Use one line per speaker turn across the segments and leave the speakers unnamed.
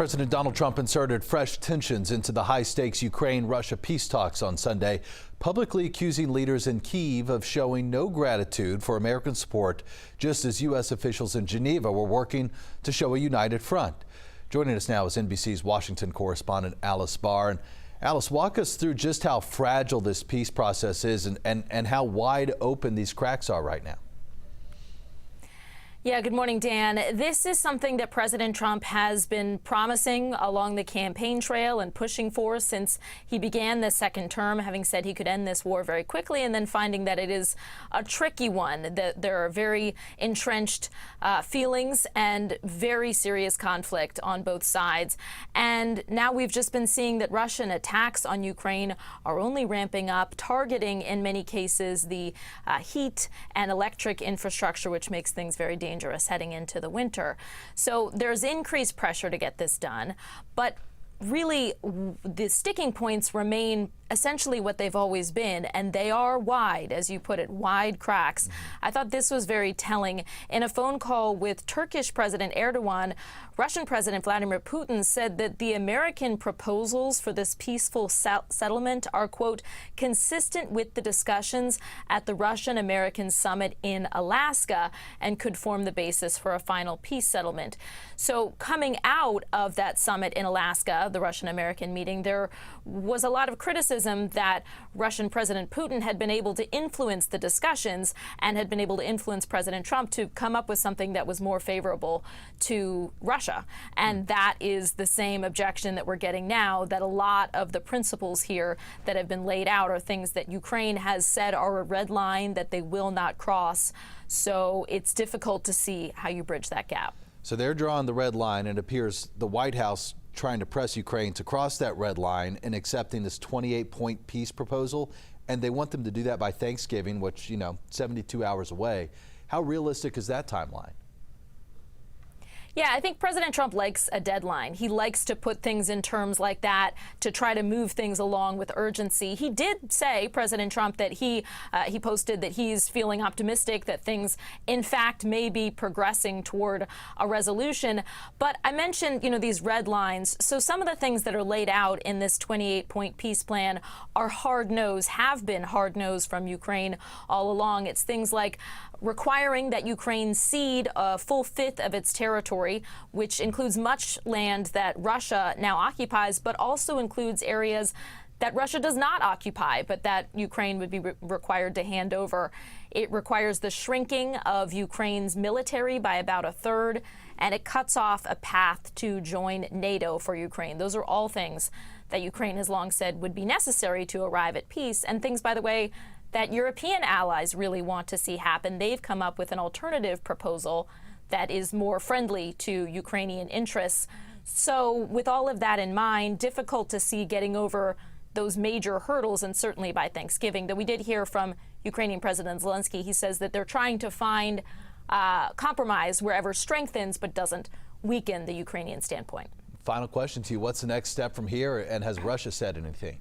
President Donald Trump inserted fresh tensions into the high-stakes Ukraine-Russia peace talks on Sunday, publicly accusing leaders in Kyiv of showing no gratitude for American support, just as U.S. officials in Geneva were working to show a united front. Joining us now is NBC's Washington correspondent Alice Barr. And Alice, walk us through just how fragile this peace process is and how wide open these cracks are right now.
Yeah, good morning, Dan. This is something that President Trump has been promising along the campaign trail and pushing for since he began the second term, having said he could end this war very quickly, and then finding that it is a tricky one, that there are very entrenched feelings and very serious conflict on both sides. And now we've just been seeing that Russian attacks on Ukraine are only ramping up, targeting in many cases the heat and electric infrastructure, which makes things very dangerous heading into the winter. So there's increased pressure to get this done, but really the sticking points remain essentially what they've always been, and they are wide, as you put it, wide cracks. I thought this was very telling. In a phone call with Turkish President Erdogan, Russian President Vladimir Putin said that the American proposals for this peaceful settlement are, quote, consistent with the discussions at the Russian-American summit in Alaska and could form the basis for a final peace settlement. So coming out of that summit in Alaska, the Russian-American meeting, there was a lot of criticism that Russian President Putin had been able to influence the discussions and had been able to influence President Trump to come up with something that was more favorable to Russia. And that is the same objection that we're getting now, that a lot of the principles here that have been laid out are things that Ukraine has said are a red line that they will not cross. So it's difficult to see how you bridge that gap.
So they're drawing the red line, and it appears the White House trying to press Ukraine to cross that red line in accepting this 28-point peace proposal, and they want them to do that by Thanksgiving, which, 72 hours away. How realistic is that timeline?
Yeah, I think President Trump likes a deadline. He likes to put things in terms like that to try to move things along with urgency. He did say, President Trump, that he posted that he's feeling optimistic that things, in fact, may be progressing toward a resolution. But I mentioned, these red lines. So some of the things that are laid out in this 28-point peace plan are hard-nosed, have been hard-nosed from Ukraine all along. It's things like requiring that Ukraine cede a full fifth of its territory, which includes much land that Russia now occupies, but also includes areas that Russia does not occupy, but that Ukraine would be required to hand over. It requires the shrinking of Ukraine's military by about a third, and it cuts off a path to join NATO for Ukraine. Those are all things that Ukraine has long said would be necessary to arrive at peace, and things, by the way, that European allies really want to see happen. They've come up with an alternative proposal that is more friendly to Ukrainian interests. So with all of that in mind, difficult to see getting over those major hurdles, and certainly by Thanksgiving. Though we did hear from Ukrainian President Zelensky. He says that they're trying to find compromise wherever strengthens but doesn't weaken the Ukrainian standpoint.
Final question to you. What's the next step from here, and has Russia said anything?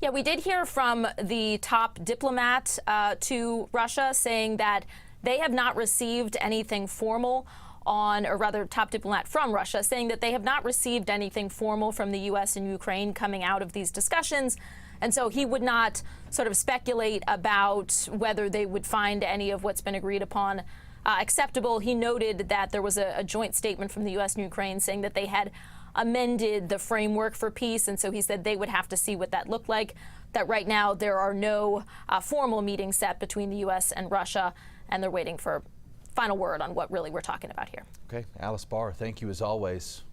Yeah, we did hear from the top diplomat to Russia saying that they have not received anything formal or rather top diplomat from Russia saying that they have not received anything formal from the U.S. and Ukraine coming out of these discussions. And so he would not sort of speculate about whether they would find any of what's been agreed upon acceptable. He noted that there was a joint statement from the U.S. and Ukraine saying that they had amended the framework for peace, and so he said they would have to see what that looked like, that right now there are no formal meetings set between the U.S. and Russia, and they're waiting for final word on what really we're talking about here.
Okay, Alice Barr, thank you as always.